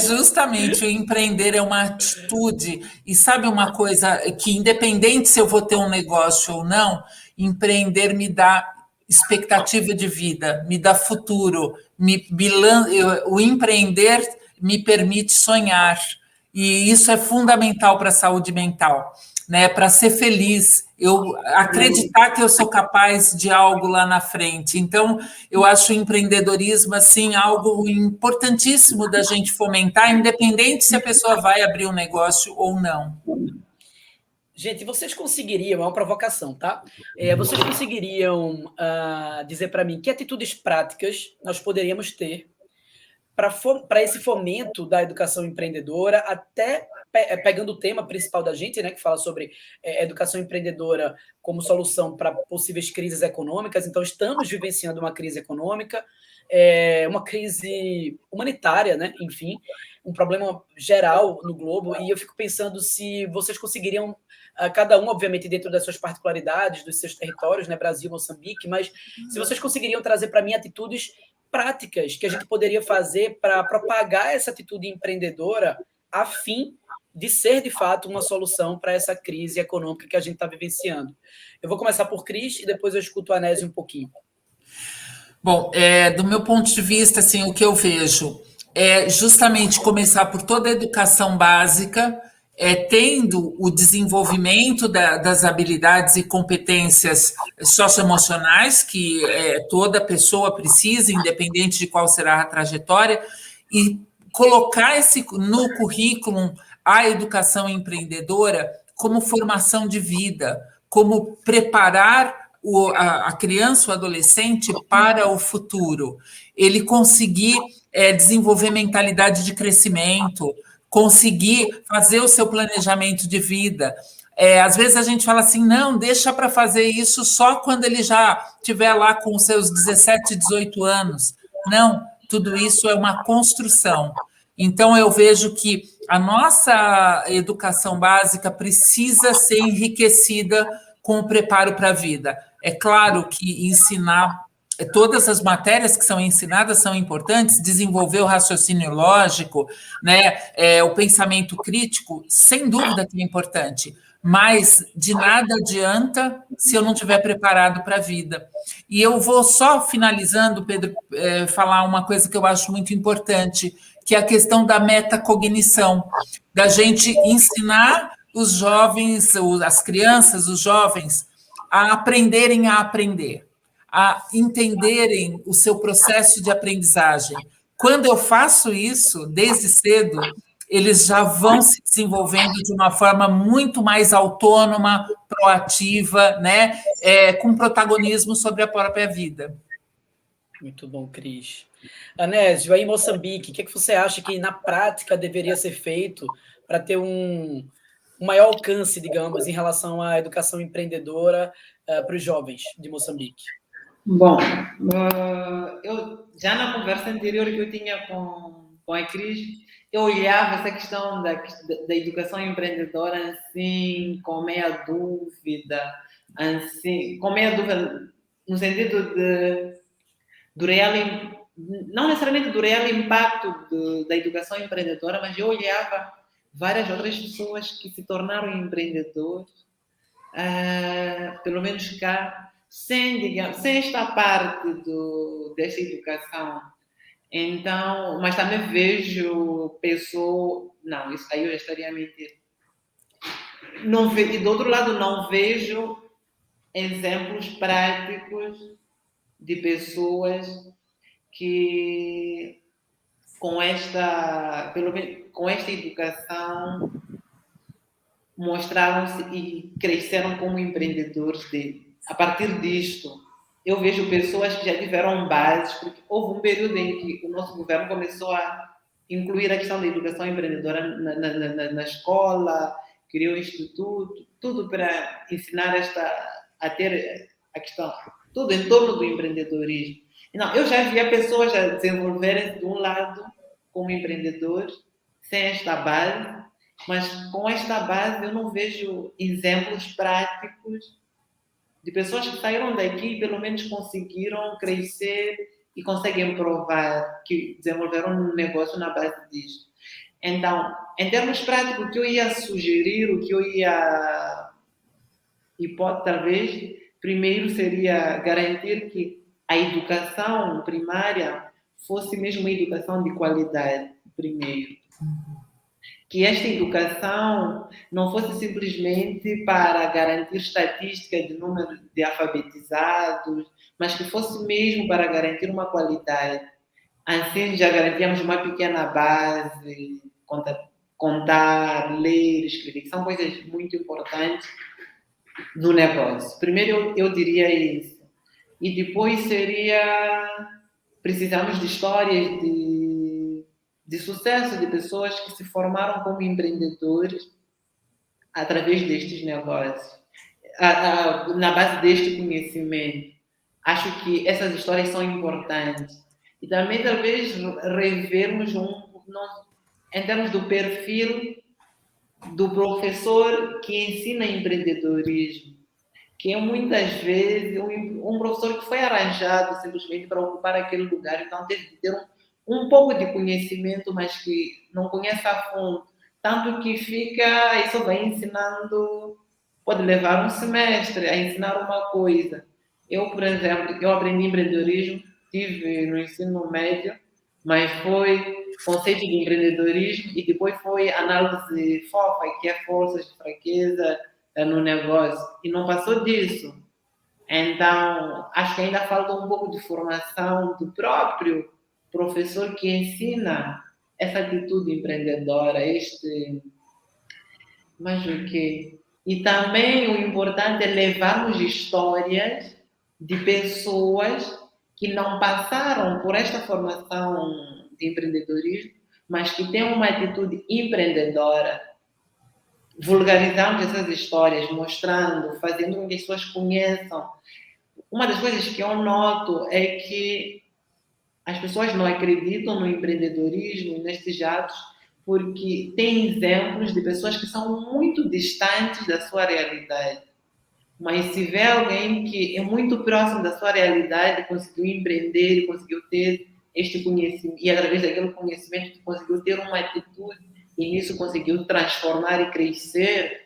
justamente o empreender é uma atitude. E sabe uma coisa que, independente se eu vou ter um negócio ou não, empreender me dá expectativa de vida, me dá futuro. O empreender me permite sonhar. E isso é fundamental para a saúde mental, né? Para ser feliz, eu acreditar que eu sou capaz de algo lá na frente. Então, eu acho o empreendedorismo assim algo importantíssimo da gente fomentar, independente se a pessoa vai abrir um negócio ou não. Gente, vocês conseguiriam, é uma provocação, tá? Vocês conseguiriam dizer para mim que atitudes práticas nós poderíamos ter para esse fomento da educação empreendedora, até pegando o tema principal da gente, né, que fala sobre educação empreendedora como solução para possíveis crises econômicas. Então, estamos vivenciando uma crise econômica, uma crise humanitária, né, enfim, um problema geral no globo, e eu fico pensando se vocês conseguiriam, cada um, obviamente, dentro das suas particularidades, dos seus territórios, né, Brasil, Moçambique, mas se vocês conseguiriam trazer para mim atitudes práticas que a gente poderia fazer para propagar essa atitude empreendedora a fim de ser, de fato, uma solução para essa crise econômica que a gente está vivenciando. Eu vou começar por Cris e depois eu escuto a Anésio um pouquinho. Bom, do meu ponto de vista, assim, o que eu vejo é justamente começar por toda a educação básica, tendo o desenvolvimento das habilidades e competências socioemocionais que toda pessoa precisa, independente de qual será a trajetória, e colocar no currículo a educação empreendedora como formação de vida, como preparar a criança, o adolescente para o futuro. Ele conseguir desenvolver mentalidade de crescimento, conseguir fazer o seu planejamento de vida. Às vezes a gente fala assim, não, deixa para fazer isso só quando ele já estiver lá com os seus 17, 18 anos. Não, tudo isso é uma construção. Então, eu vejo que a nossa educação básica precisa ser enriquecida com o preparo para a vida. É claro que ensinar todas as matérias que são ensinadas são importantes, desenvolver o raciocínio lógico, né, o pensamento crítico, sem dúvida que é importante, mas de nada adianta se eu não estiver preparado para a vida. E eu vou só finalizando, Pedro, falar uma coisa que eu acho muito importante, que é a questão da metacognição, da gente ensinar os jovens, as crianças, os jovens, a aprenderem a aprender, a entenderem o seu processo de aprendizagem. Quando eu faço isso, desde cedo, eles já vão se desenvolvendo de uma forma muito mais autônoma, proativa, né? Com protagonismo sobre a própria vida. Muito bom, Cris. Anésio, aí em Moçambique, o que você acha que na prática deveria ser feito para ter um maior alcance, digamos, em relação à educação empreendedora para os jovens de Moçambique? Bom, eu já na conversa anterior que eu tinha com a Cris, eu olhava essa questão da educação empreendedora assim, com meia dúvida, assim, com meia dúvida no sentido do real, não necessariamente do real impacto da educação empreendedora, mas eu olhava várias outras pessoas que se tornaram empreendedores, pelo menos cá, sem esta parte dessa educação. Então, mas também vejo pessoas... Não, isso aí eu já estaria a mentir. E do outro lado, não vejo exemplos práticos de pessoas que com esta educação mostraram-se e cresceram como empreendedores a partir disto. Eu vejo pessoas que já tiveram bases, porque houve um período em que o nosso governo começou a incluir a questão da educação empreendedora na escola, criou um instituto, tudo para ensinar a ter a questão, tudo em torno do empreendedorismo. Não, eu já via pessoas a desenvolverem de um lado como empreendedores, sem esta base, mas com esta base eu não vejo exemplos práticos de pessoas que saíram daqui e pelo menos conseguiram crescer e conseguem provar que desenvolveram um negócio na base disso. Então, em termos práticos, o que eu ia sugerir, o que eu ia talvez, primeiro seria garantir que a educação primária fosse mesmo uma educação de qualidade, primeiro. Que esta educação não fosse simplesmente para garantir estatística de número de alfabetizados, mas que fosse mesmo para garantir uma qualidade. Assim já garantíamos uma pequena base, contar, ler, escrever, que são coisas muito importantes no negócio. Primeiro eu diria isso. E depois precisamos de histórias de sucesso de pessoas que se formaram como empreendedores através destes negócios, na base deste conhecimento. Acho que essas histórias são importantes. E também, talvez, revermos em termos do perfil do professor que ensina empreendedorismo, que é muitas vezes um professor que foi arranjado simplesmente para ocupar aquele lugar, então teve que ter um pouco de conhecimento, mas que não conhece a fundo. Tanto que fica, isso vai ensinando, pode levar um semestre a ensinar uma coisa. Eu, por exemplo, eu aprendi empreendedorismo, tive no ensino médio, mas foi conceito de empreendedorismo e depois foi análise FOFA, que é forças de fraqueza no negócio, e não passou disso. Então, acho que ainda falta um pouco de formação do próprio professor que ensina essa atitude empreendedora, mas o quê? E também o importante é levarmos histórias de pessoas que não passaram por esta formação de empreendedorismo, mas que têm uma atitude empreendedora. Vulgarizamos essas histórias, mostrando, fazendo com que as pessoas conheçam. Uma das coisas que eu noto é que as pessoas não acreditam no empreendedorismo e nestes atos porque tem exemplos de pessoas que são muito distantes da sua realidade. Mas se vê alguém que é muito próximo da sua realidade, conseguiu empreender, conseguiu ter este conhecimento, e através daquele conhecimento conseguiu ter uma atitude, e nisso conseguiu transformar e crescer,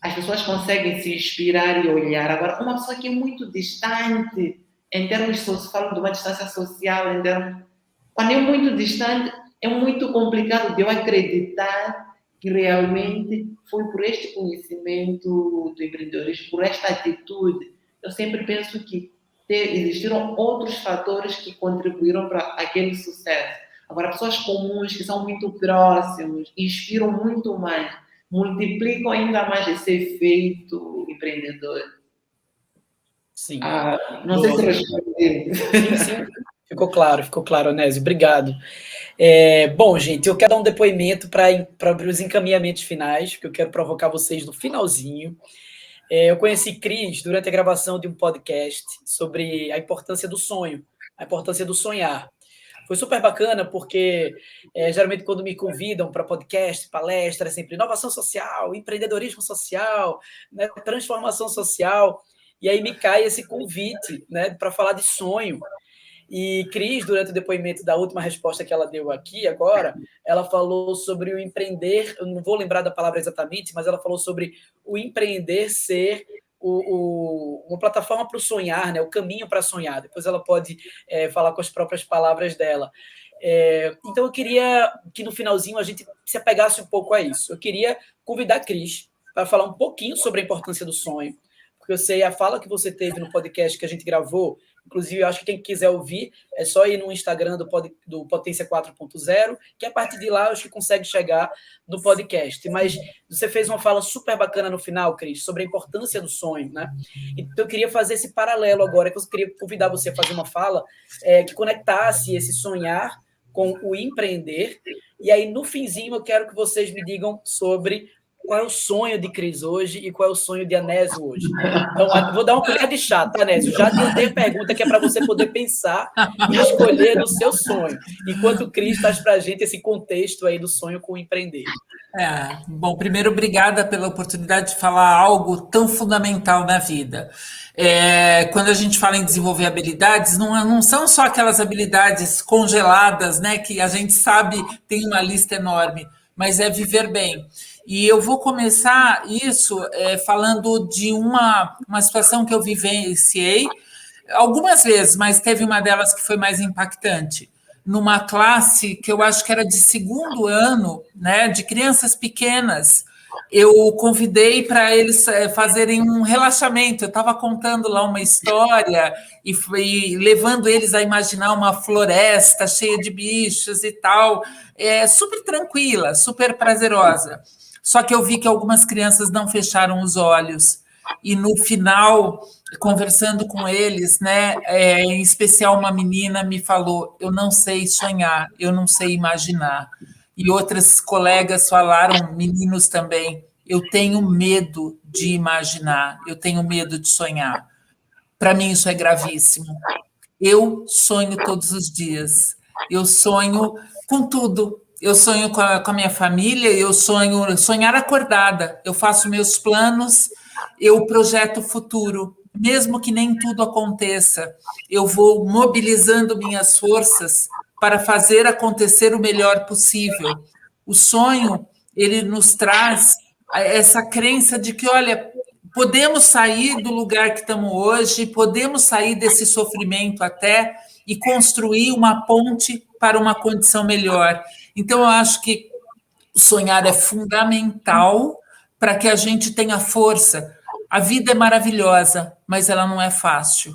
as pessoas conseguem se inspirar e olhar. Agora, uma pessoa que é muito distante, em termos sociais, falo de uma distância social, quando é muito distante, é muito complicado de eu acreditar que realmente foi por este conhecimento do empreendedorismo, por esta atitude. Eu sempre penso que existiram outros fatores que contribuíram para aquele sucesso. Agora, pessoas comuns que são muito próximos, inspiram muito mais, multiplicam ainda mais esse efeito empreendedor. Sim. Não sei se respondi. Sim. Ficou claro, Onésio. Obrigado. Bom, gente, eu quero dar um depoimento para os encaminhamentos finais, porque eu quero provocar vocês no finalzinho. Eu conheci Cris durante a gravação de um podcast sobre a importância do sonho, a importância do sonhar. Foi super bacana, porque geralmente quando me convidam para podcast, palestra, é sempre inovação social, empreendedorismo social, né, transformação social, e aí me cai esse convite, né, para falar de sonho. E Cris, durante o depoimento da última resposta que ela deu aqui agora, ela falou sobre o empreender, eu não vou lembrar da palavra exatamente, mas ela falou sobre o empreender ser uma plataforma para o sonhar, né? O caminho para sonhar. Depois ela pode falar com as próprias palavras dela. Então eu queria que no finalzinho a gente se apegasse um pouco a isso. Eu queria convidar a Cris para falar um pouquinho sobre a importância do sonho, porque eu sei a fala que você teve no podcast que a gente gravou. Inclusive, eu acho que quem quiser ouvir é só ir no Instagram do Potência 4.0, que a partir de lá eu acho que consegue chegar no podcast. Mas você fez uma fala super bacana no final, Cris, sobre a importância do sonho, né? Então eu queria fazer esse paralelo agora, que eu queria convidar você a fazer uma fala que conectasse esse sonhar com o empreender. E aí, no finzinho, eu quero que vocês me digam sobre qual é o sonho de Cris hoje e qual é o sonho de Anésio hoje. Então, vou dar uma colher de chá, tá, Anésio? Já adiantei a pergunta, que é para você poder pensar e escolher no seu sonho, enquanto Cris traz para a gente esse contexto aí do sonho com o empreender. Bom, primeiro, obrigada pela oportunidade de falar algo tão fundamental na vida. Quando a gente fala em desenvolver habilidades, não são só aquelas habilidades congeladas, né, que a gente sabe tem uma lista enorme, mas é viver bem. E eu vou começar isso falando de uma situação que eu vivenciei algumas vezes, mas teve uma delas que foi mais impactante. Numa classe que eu acho que era de segundo ano, né, de crianças pequenas, eu convidei para eles fazerem um relaxamento. Eu estava contando lá uma história e levando eles a imaginar uma floresta cheia de bichos e tal, super tranquila, super prazerosa. Só que eu vi que algumas crianças não fecharam os olhos. E no final, conversando com eles, né, em especial uma menina me falou: eu não sei sonhar, eu não sei imaginar. E outras colegas falaram, meninos também: eu tenho medo de imaginar, eu tenho medo de sonhar. Para mim isso é gravíssimo. Eu sonho todos os dias, eu sonho com tudo. Eu sonho com a minha família, eu sonhar acordada, eu faço meus planos, eu projeto o futuro, mesmo que nem tudo aconteça, eu vou mobilizando minhas forças para fazer acontecer o melhor possível. O sonho, ele nos traz essa crença de que, olha, podemos sair do lugar que estamos hoje, podemos sair desse sofrimento até e construir uma ponte para uma condição melhor. Então, eu acho que sonhar é fundamental para que a gente tenha força. A vida é maravilhosa, mas ela não é fácil.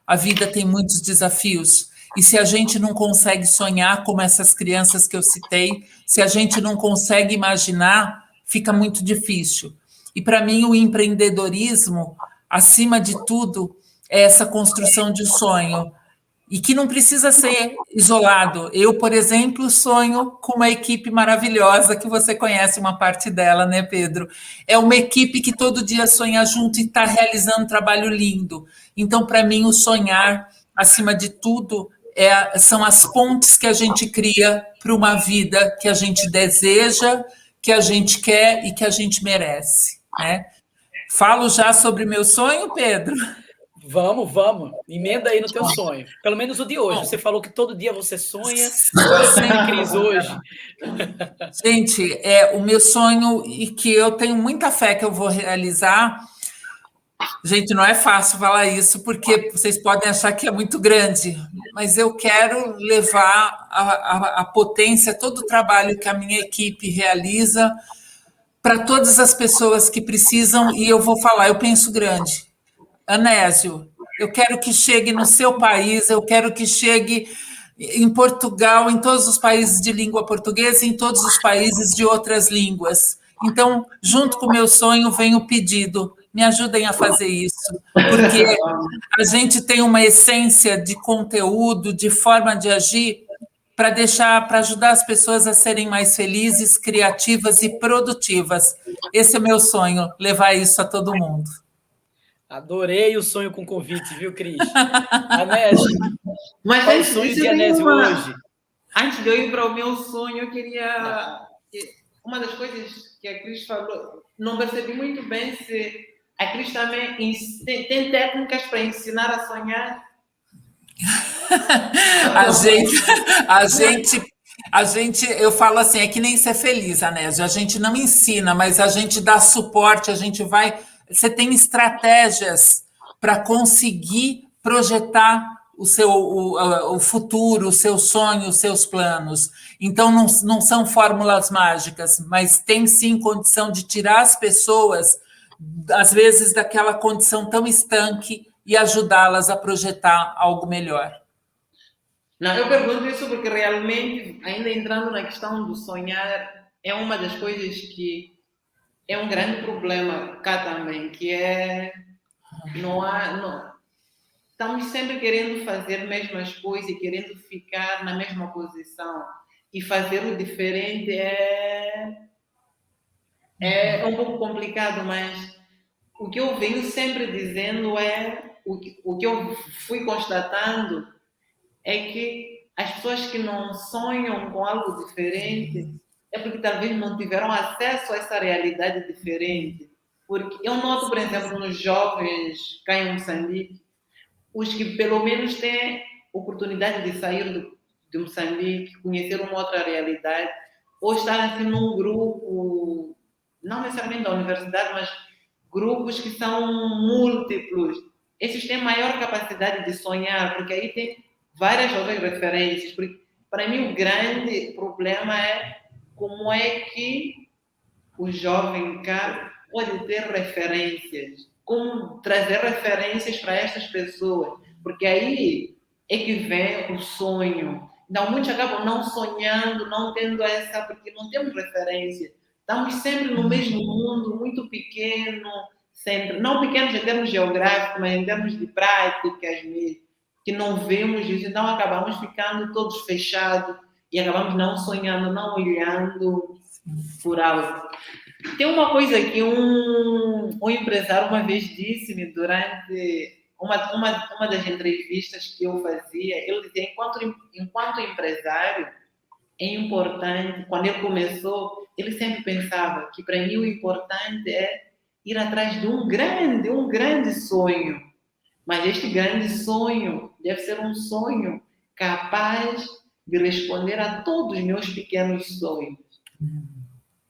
A vida tem muitos desafios. E se a gente não consegue sonhar como essas crianças que eu citei, se a gente não consegue imaginar, fica muito difícil. E para mim o empreendedorismo, acima de tudo, é essa construção de sonho. E que não precisa ser isolado. Eu, por exemplo, sonho com uma equipe maravilhosa, que você conhece uma parte dela, né, Pedro? É uma equipe que todo dia sonha junto e está realizando um trabalho lindo. Então, para mim, o sonhar, acima de tudo, são as pontes que a gente cria para uma vida que a gente deseja, que a gente quer e que a gente merece, né? Falo já sobre meu sonho, Pedro? Vamos. Emenda aí no teu sonho. Pelo menos o de hoje. Você falou que todo dia você sonha. Qual é o sonho de Cris hoje? Gente, o meu sonho e que eu tenho muita fé que eu vou realizar. Gente, não é fácil falar isso, porque vocês podem achar que é muito grande, mas eu quero levar a potência, todo o trabalho que a minha equipe realiza para todas as pessoas que precisam, e eu vou falar, eu penso grande. Anésio, eu quero que chegue no seu país, eu quero que chegue em Portugal, em todos os países de língua portuguesa, em todos os países de outras línguas. Então, junto com o meu sonho, vem o pedido: me ajudem a fazer isso, porque a gente tem uma essência de conteúdo, de forma de agir, para ajudar as pessoas a serem mais felizes, criativas e produtivas. Esse é o meu sonho, levar isso a todo mundo. Adorei o sonho com convite, viu, Cris? Anésio, Mas qual o sonho de Anésio hoje? Antes de eu ir para o meu sonho, eu queria... Uma das coisas que a Cris falou, não percebi muito bem se a Cris também tem técnicas para ensinar a sonhar. A gente, eu falo assim, é que nem ser feliz, Anésio. A gente não ensina, mas a gente dá suporte, a gente vai. Você tem estratégias para conseguir projetar o futuro, o seu sonho, os seus planos. Então, não são fórmulas mágicas, mas tem sim condição de tirar as pessoas, às vezes, daquela condição tão estanque e ajudá-las a projetar algo melhor. Não, eu pergunto isso porque realmente, ainda entrando na questão do sonhar, é uma das coisas que é um grande problema cá também, que é estamos sempre querendo fazer mesmas coisas e querendo ficar na mesma posição. E fazer o diferente é um pouco complicado, mas o que eu venho sempre dizendo o que eu fui constatando é que as pessoas que não sonham com algo diferente é porque talvez não tiveram acesso a essa realidade diferente. Porque eu noto, por exemplo, nos jovens cá em Moçambique, os que pelo menos têm oportunidade de sair de Moçambique, conhecer uma outra realidade, ou estar assim num grupo, não necessariamente da universidade, mas grupos que são múltiplos. Esses têm maior capacidade de sonhar, porque aí tem várias outras referências. Porque, para mim, o grande problema é como é que o jovem cá pode ter referências, como trazer referências para estas pessoas, porque aí é que vem o sonho. Então, muitos acabam não sonhando, não tendo essa, porque não temos referência. Estamos sempre no mesmo mundo, muito pequeno, sempre, não pequenos em termos geográficos, mas em termos de práticas, que não vemos isso, então acabamos ficando todos fechados e acabamos não sonhando, não olhando por algo. Tem uma coisa que um empresário uma vez disse-me durante uma das entrevistas que eu fazia. Ele dizia, enquanto empresário, é importante, quando ele começou, ele sempre pensava que para mim o importante é ir atrás de um grande sonho. Mas este grande sonho deve ser um sonho capaz de responder a todos os meus pequenos sonhos.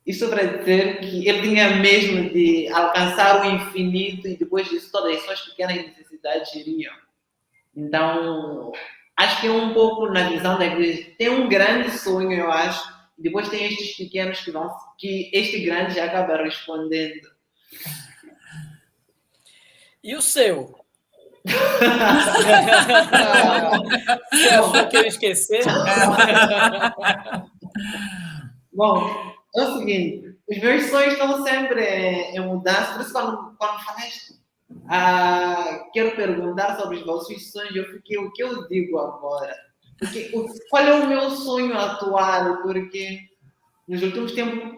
Isso para dizer que ele tinha mesmo de alcançar o infinito e depois disso todas as suas pequenas necessidades iriam. Então, acho que é um pouco na visão da igreja. Tem um grande sonho, eu acho, e depois tem estes pequenos que este grande já acaba respondendo. E o seu? Você achou que eu ia esquecer? Bom, é o seguinte, os meus sonhos estão sempre em mudança, por isso quando falaste, quero perguntar sobre os vossos sonhos, eu fiquei, o que eu digo agora? Porque, qual é o meu sonho atual? Porque nos últimos tempos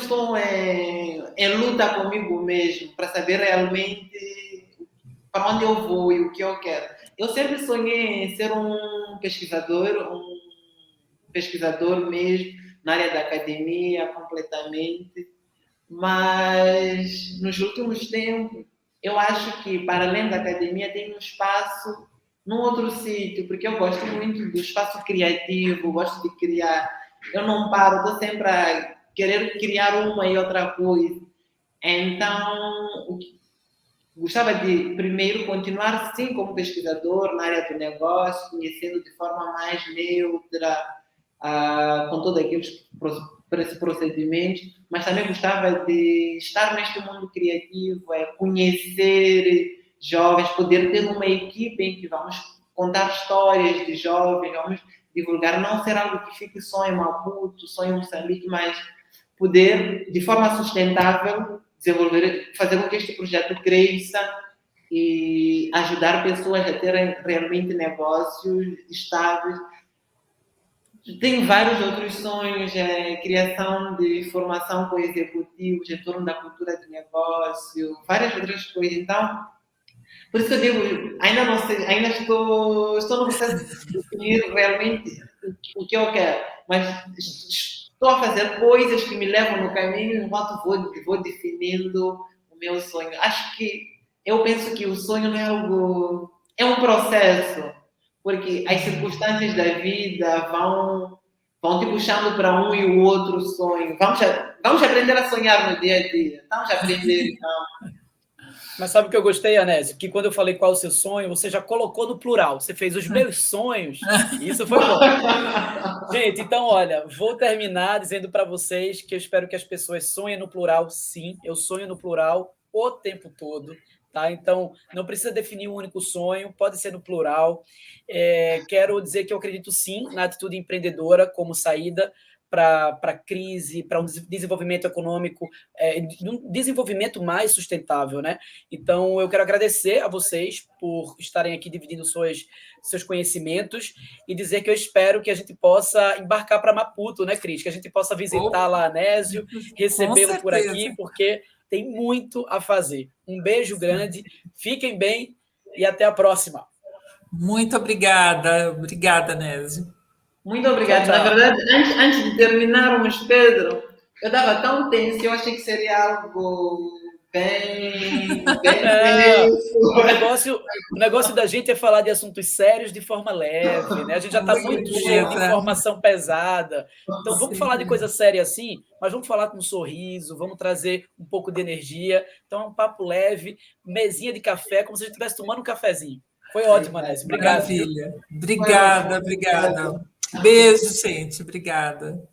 estou em luta comigo mesmo para saber realmente para onde eu vou e o que eu quero. Eu sempre sonhei em ser um pesquisador mesmo, na área da academia, completamente. Mas nos últimos tempos, eu acho que para além da academia tem um espaço num outro sítio, porque eu gosto muito do espaço criativo, gosto de criar. Eu não paro, estou sempre a querer criar uma e outra coisa. Então, gostava de, primeiro, continuar, sim, como pesquisador na área do negócio, conhecendo de forma mais neutra, com todos aqueles procedimentos, mas também gostava de estar neste mundo criativo, conhecer jovens, poder ter uma equipe em que vamos contar histórias de jovens, vamos divulgar, não ser algo que fique só em Maputo, só em Moçambique, mas poder, de forma sustentável, desenvolver, fazer com que este projeto cresça e ajudar pessoas a terem realmente negócios estáveis. Tem vários outros sonhos, criação de formação com executivos em torno da cultura de negócio, várias outras coisas. Então, por isso que eu digo, ainda não sei, ainda estou no processo de definir realmente o que eu quero, mas estou a fazer coisas que me levam no caminho enquanto vou definindo o meu sonho. Eu penso que o sonho não é algo, é um processo, porque as circunstâncias da vida vão te puxando para um e o outro sonho. Vamos aprender a sonhar no dia a dia. Vamos aprender, então. Mas sabe o que eu gostei, Anésio? Que quando eu falei qual o seu sonho, você já colocou no plural. Você fez os meus sonhos. E isso foi bom. Gente, então, olha, vou terminar dizendo para vocês que eu espero que as pessoas sonhem no plural, sim. Eu sonho no plural o tempo todo. Tá? Então, não precisa definir um único sonho, pode ser no plural. Quero dizer que eu acredito, sim, na atitude empreendedora como saída para a crise, para um desenvolvimento econômico, um desenvolvimento mais sustentável, né? Então, eu quero agradecer a vocês por estarem aqui dividindo seus conhecimentos e dizer que eu espero que a gente possa embarcar para Maputo, né, Cris? Que a gente possa visitar lá Anésio, recebê-lo por aqui, porque tem muito a fazer. Um beijo grande, fiquem bem e até a próxima. Muito obrigada. Obrigada, Nésio. Muito obrigada. Na verdade, antes de terminarmos, Pedro, eu estava tão tenso, eu achei que seria algo bem o negócio da gente é falar de assuntos sérios de forma leve, né? A gente já está muito cheio de informação pesada. Então, vamos falar de coisa séria assim, mas vamos falar com um sorriso, vamos trazer um pouco de energia. Então, é um papo leve, mesinha de café, como se a gente estivesse tomando um cafezinho. Foi ótimo, Anésio. Obrigado. Maravilha. Obrigada. Beijo, gente. Obrigada.